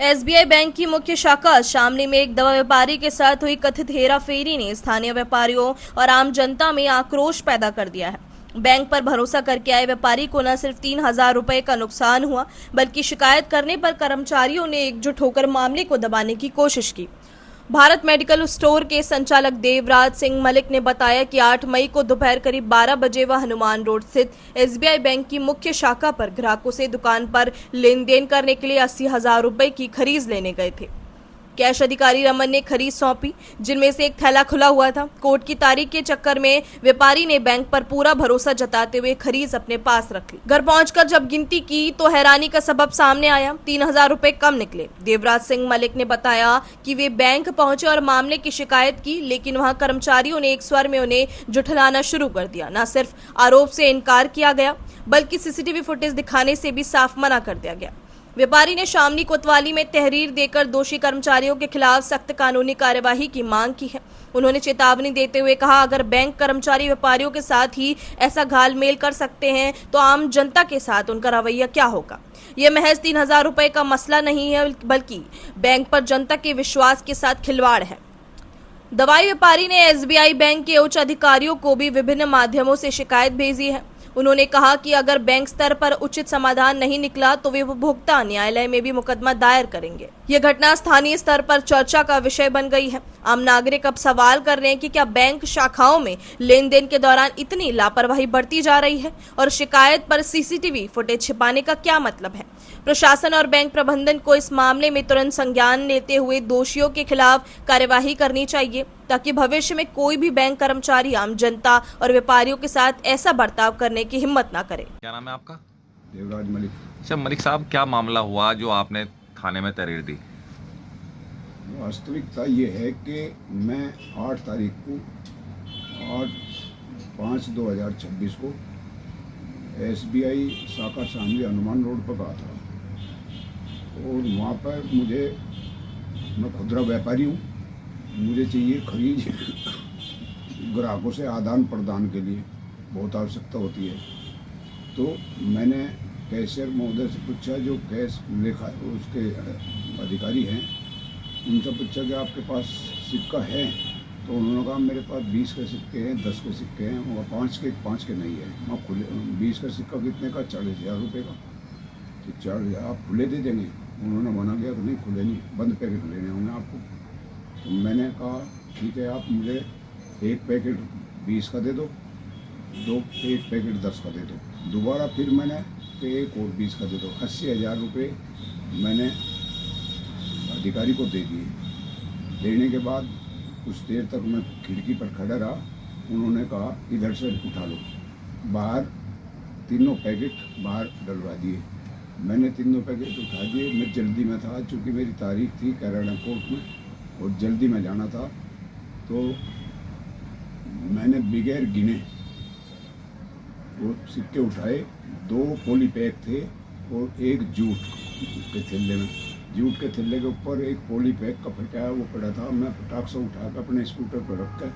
SBI bank की मुख्य शाखा शामली में एक दवा व्यापारी के साथ हुई कथित हेराफेरी ने स्थानीय व्यापारियों और आम जनता में आक्रोश पैदा कर दिया है। बैंक पर भरोसा करके आए व्यापारी को न सिर्फ 3,000 रुपए का नुकसान हुआ, बल्कि शिकायत करने पर कर्मचारियों ने एकजुट होकर मामले को दबाने की कोशिश की। भारत मेडिकल स्टोर के संचालक देवराज सिंह मलिक ने बताया कि 8 मई को दोपहर करीब 12 बजे वह हनुमान रोड स्थित एसबीआई बैंक की मुख्य शाखा पर ग्राहकों से दुकान पर लेन देन करने के लिए 80,000 रुपए की खरीद लेने गए थे। कैश अधिकारी रमन ने खरीद सौंपी, जिनमें से एक थैला खुला हुआ था। कोर्ट की तारीख के चक्कर में व्यापारी ने बैंक पर पूरा भरोसा जताते हुए खरीद अपने पास रख ली। घर पहुंचकर जब गिनती की तो हैरानी का सबब सामने आया, 3,000 रुपए कम निकले। देवराज सिंह मलिक ने बताया कि वे बैंक पहुंचे और मामले की शिकायत की, लेकिन वहां कर्मचारियों ने एक स्वर में उन्हें जुठलाना शुरू कर दिया। न सिर्फ आरोप से इनकार किया गया, बल्कि सीसीटीवी फुटेज दिखाने से भी साफ मना कर दिया गया। व्यापारी ने शामली कोतवाली में तहरीर देकर दोषी कर्मचारियों के खिलाफ सख्त कानूनी कार्यवाही की मांग की है। उन्होंने चेतावनी देते हुए कहा, अगर बैंक कर्मचारी व्यापारियों के साथ ही ऐसा घालमेल कर सकते हैं तो आम जनता के साथ उनका रवैया क्या होगा। यह महज 3,000 रुपए का मसला नहीं है, बल्कि बैंक पर जनता के विश्वास के साथ खिलवाड़ है। दवाई व्यापारी ने एसबीआई बैंक के उच्च अधिकारियों को भी विभिन्न माध्यमों से शिकायत भेजी है। उन्होंने कहा कि अगर बैंक स्तर पर उचित समाधान नहीं निकला तो वे उपभोक्ता न्यायालय में भी मुकदमा दायर करेंगे। यह घटना स्थानीय स्तर पर चर्चा का विषय बन गई है। आम नागरिक अब सवाल कर रहे हैं कि क्या बैंक शाखाओं में लेन देन के दौरान इतनी लापरवाही बरती जा रही है, और शिकायत पर सीसीटीवी फुटेज छिपाने का क्या मतलब है। प्रशासन और बैंक प्रबंधन को इस मामले में तुरंत संज्ञान लेते हुए दोषियों के खिलाफ कार्यवाही करनी चाहिए, ताकि भविष्य में कोई भी बैंक कर्मचारी आम जनता और व्यापारियों के साथ ऐसा बर्ताव करने की हिम्मत ना करे। क्या नाम है आपका? देवराज मलिक। अच्छा मलिक साहब, क्या मामला हुआ जो आपने थाने में तहरीर दी? वास्तविकता ये है कि मैं 8 तारीख को 8/5/2026 को एसबीआई शाखा शामली हनुमान रोड पर गया था, और वहाँ पर मैं खुदरा व्यापारी हूँ, मुझे चाहिए खरीद ग्राहकों से आदान प्रदान के लिए बहुत आवश्यकता होती है। तो मैंने कैशियर महोदय से पूछा, जो कैश लेखा उसके अधिकारी हैं, उनसे पूछा कि आपके पास सिक्का है? तो उन्होंने कहा मेरे पास 20 के सिक्के हैं, 10 के सिक्के हैं, और 5 के नहीं है। मैं खुले 20 का सिक्का कितने का? 40,000 रुपये का। तो 40,000 आप खुले दे देंगे? उन्होंने मना किया कि नहीं, खुले नहीं, बंद पैकेट लेने होंगे आपको। तो मैंने कहा ठीक है, आप मुझे एक पैकेट 20 का दे दो, एक पैकेट 10 का दे दो। दोबारा फिर मैंने एक और 20 का दे दो। 80,000 रुपये मैंने अधिकारी को दे दिए। देने के बाद कुछ देर तक मैं खिड़की पर खड़ा रहा। उन्होंने कहा इधर से उठा लो। बाहर तीनों पैकेट बाहर डलवा दिए। मैंने तीनों पैकेट उठा दिए। मैं जल्दी में था, चूँकि मेरी तारीख थी कैराना कोर्ट में और जल्दी में जाना था, तो मैंने बगैर गिने वो सिक्के उठाए। 2 पॉली पैक थे और एक जूट के थैले में। जूट के थैले के ऊपर एक पॉली पैक का फटाया वो पड़ा था। मैं फटाक से उठा कर अपने स्कूटर पर रख कर,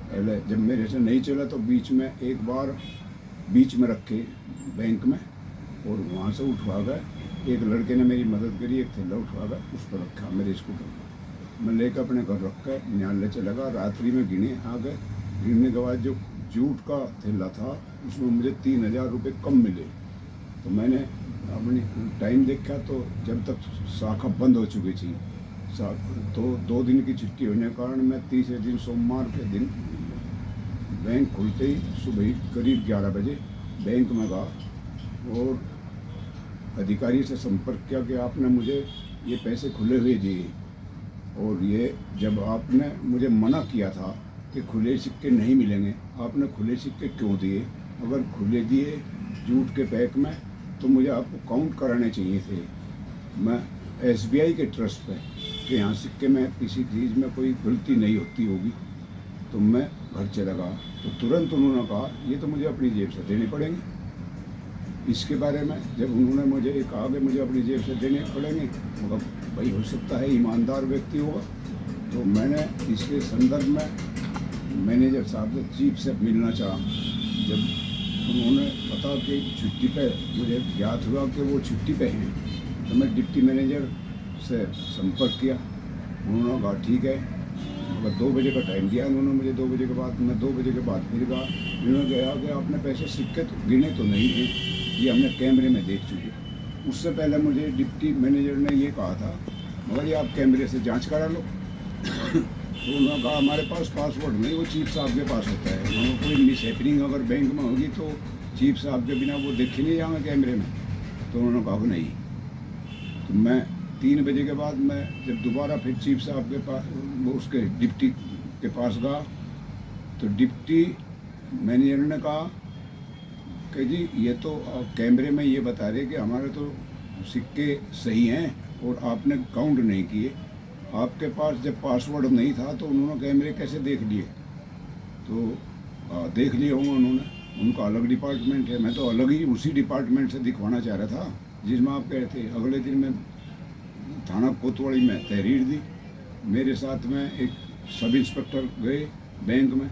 पहले जब मेरे से नहीं चला तो बीच में एक बार बीच में रखे बैंक में, और वहाँ से उठवा कर एक लड़के ने मेरी मदद करी, एक थैला उठवा कर उस पर रखा मेरे स्कूटर पर। मैं लेकर अपने घर रख कर न्यायालय चला गया। रात्रि में गिने आ गए। गिनने के बाद जो जूट का थैला था उसमें मुझे 3,000 रुपये कम मिले। तो मैंने अपनी टाइम देखा तो जब तक शाखा बंद हो चुकी थी, तो 2 दिन की छुट्टी होने के कारण मैं तीसरे दिन सोमवार के दिन बैंक खुलते ही सुबह ही करीब 11 बजे बैंक में गया और अधिकारी से संपर्क किया कि आपने मुझे ये पैसे खुले हुए दिए, और ये जब आपने मुझे मना किया था कि खुले सिक्के नहीं मिलेंगे, आपने खुले सिक्के क्यों दिए? अगर खुले दिए जूट के पैक में तो मुझे आपको काउंट कराने चाहिए थे। मैं एसबीआई के ट्रस्ट पे कि यहाँ सिक्के में किसी चीज़ में कोई गलती नहीं होती होगी। तो मैं घर चला गया, तो तुरंत उन्होंने कहा ये तो मुझे अपनी जेब से देने पड़ेंगे। इसके बारे में जब उन्होंने मुझे कहा कि मुझे अपनी जेब से देने पड़ेंगे, मगर भाई हो सकता है ईमानदार व्यक्ति होगा। तो मैंने इसके संदर्भ में मैनेजर साहब से चीफ से मिलना चाहा। जब उन्होंने पता कि छुट्टी पे, मुझे ज्ञात हुआ कि वो छुट्टी पे हैं, तो मैं डिप्टी मैनेजर से संपर्क किया। उन्होंने कहा ठीक है, मगर 2 बजे का टाइम दिया उन्होंने मुझे। 2 बजे के बाद मैं 2 बजे के बाद फिर कहा, इन्होंने कहा कि आपने पैसे सिक्के तो गिने तो नहीं थे, ये हमने कैमरे में देख चुके। उससे पहले मुझे डिप्टी मैनेजर ने ये कहा था, मगर ये आप कैमरे से जांच करा लो। तो उन्होंने कहा हमारे पास पासवर्ड नहीं, वो चीफ साहब के पास होता है। उन्होंने कोई मिस हैपनिंग अगर बैंक में होगी तो चीफ साहब के बिना वो देखे नहीं जाएंगे कैमरे में। तो उन्होंने कहा नहीं। तो मैं 3 बजे के बाद मैं जब दोबारा फिर चीफ साहब के पास, वो उसके डिप्टी के पास गया, तो डिप्टी मैनेजर ने कहा कि जी ये तो कैमरे में ये बता रहे कि हमारे तो सिक्के सही हैं और आपने काउंट नहीं किए। आपके पास जब पासवर्ड नहीं था तो उन्होंने कैमरे कैसे देख लिए? तो देख लिए होंगे उन्होंने, उनका अलग डिपार्टमेंट है। मैं तो अलग ही उसी डिपार्टमेंट से दिखवाना चाह रहा था जिसमें आप कह रहे थे। अगले दिन मैं थाना कोतवाली में तहरीर दी। मेरे साथ में एक सब इंस्पेक्टर गए बैंक में।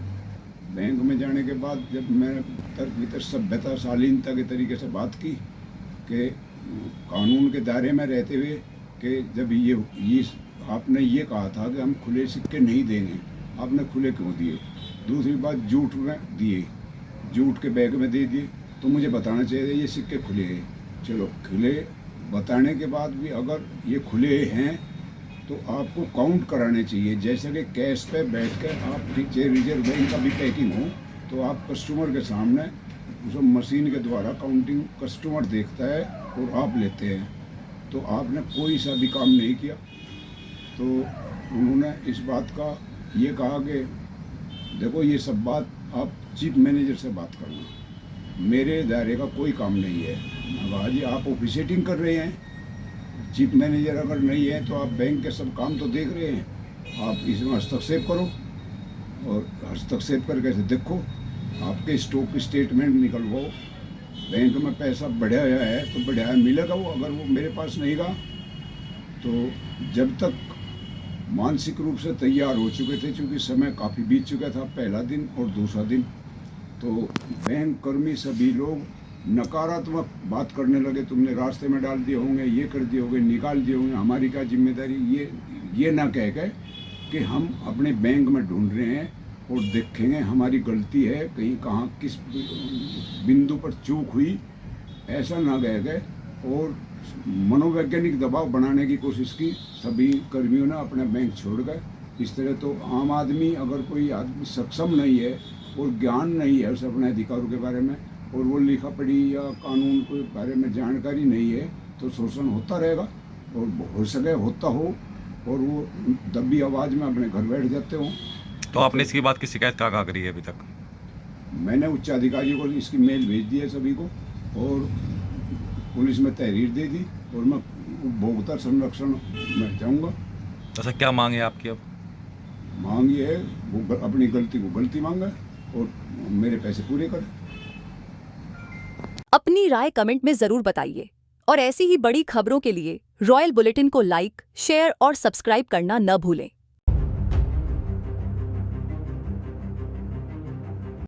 बैंक में जाने के बाद जब मैंने तर्क वितर्क सभ्यता शालीनता के तरीके से बात की कि कानून के दायरे में रहते हुए कि जब ये आपने ये कहा था कि हम खुले सिक्के नहीं देंगे, आपने खुले क्यों दिए? दूसरी बात, झूठ में दिए, झूठ के बैग में दे दिए, तो मुझे बताना चाहिए ये सिक्के खुले हैं। चलो, खुले बताने के बाद भी अगर ये खुले हैं तो आपको काउंट कराने चाहिए। जैसे कि कैश पे बैठ कर आप रिजर्व बैंक का भी पैकिंग हो तो आप कस्टमर के सामने उस मशीन के द्वारा काउंटिंग कस्टमर देखता है और आप लेते हैं। तो आपने कोई सा भी काम नहीं किया। तो उन्होंने इस बात का ये कहा कि देखो ये सब बात आप चीफ मैनेजर से बात करना, मेरे दायरे का कोई काम नहीं है। मैं कहा जी आप ऑफिसेटिंग कर रहे हैं, चीफ मैनेजर अगर नहीं है तो आप बैंक के सब काम तो देख रहे हैं, आप इसमें हस्तक्षेप करो और हस्तक्षेप करके से देखो, आपके स्टॉक स्टेटमेंट निकलवाओ। बैंक में पैसा बढ़ा है तो बढ़ा मिलेगा वो, अगर वो मेरे पास नहीं गा तो जब तक मानसिक रूप से तैयार हो चुके थे, क्योंकि समय काफ़ी बीत चुका था, पहला दिन और दूसरा दिन, तो बैंक कर्मी सभी लोग नकारात्मक बात करने लगे। तुमने रास्ते में डाल दिए होंगे, ये कर दिए होंगे, निकाल दिए होंगे, हमारी क्या जिम्मेदारी? ये ना कह के कि हम अपने बैंक में ढूंढ रहे हैं और देखेंगे हमारी गलती है, कहीं कहाँ किस बिंदु पर चूक हुई, ऐसा ना कह गए और मनोवैज्ञानिक दबाव बनाने की कोशिश की। सभी कर्मियों ने अपना बैंक छोड़ गए। इस तरह तो आम आदमी, अगर कोई आदमी सक्षम नहीं है और ज्ञान नहीं है उसे अपने अधिकारों के बारे में, और वो लिखा पढ़ी या कानून के बारे में जानकारी नहीं है, तो शोषण होता रहेगा और हो सके होता हो और वो दबी आवाज़ में अपने घर बैठ जाते हों। तो आपने इसकी बात की शिकायत कहाँ करी है अभी तक? मैंने उच्च अधिकारियों को इसकी मेल भेज दी है सभी को, और पुलिस में तहरीर दे दी, और मैं उपभोक्ता संरक्षण में जाऊंगा। ऐसा क्या मांग है आपकी? अब मांग ये है वो अपनी गलती को गलती मांगे और मेरे पैसे पूरे करें। अपनी राय कमेंट में जरूर बताइए और ऐसी ही बड़ी खबरों के लिए रॉयल बुलेटिन को लाइक, शेयर और सब्सक्राइब करना न भूलें।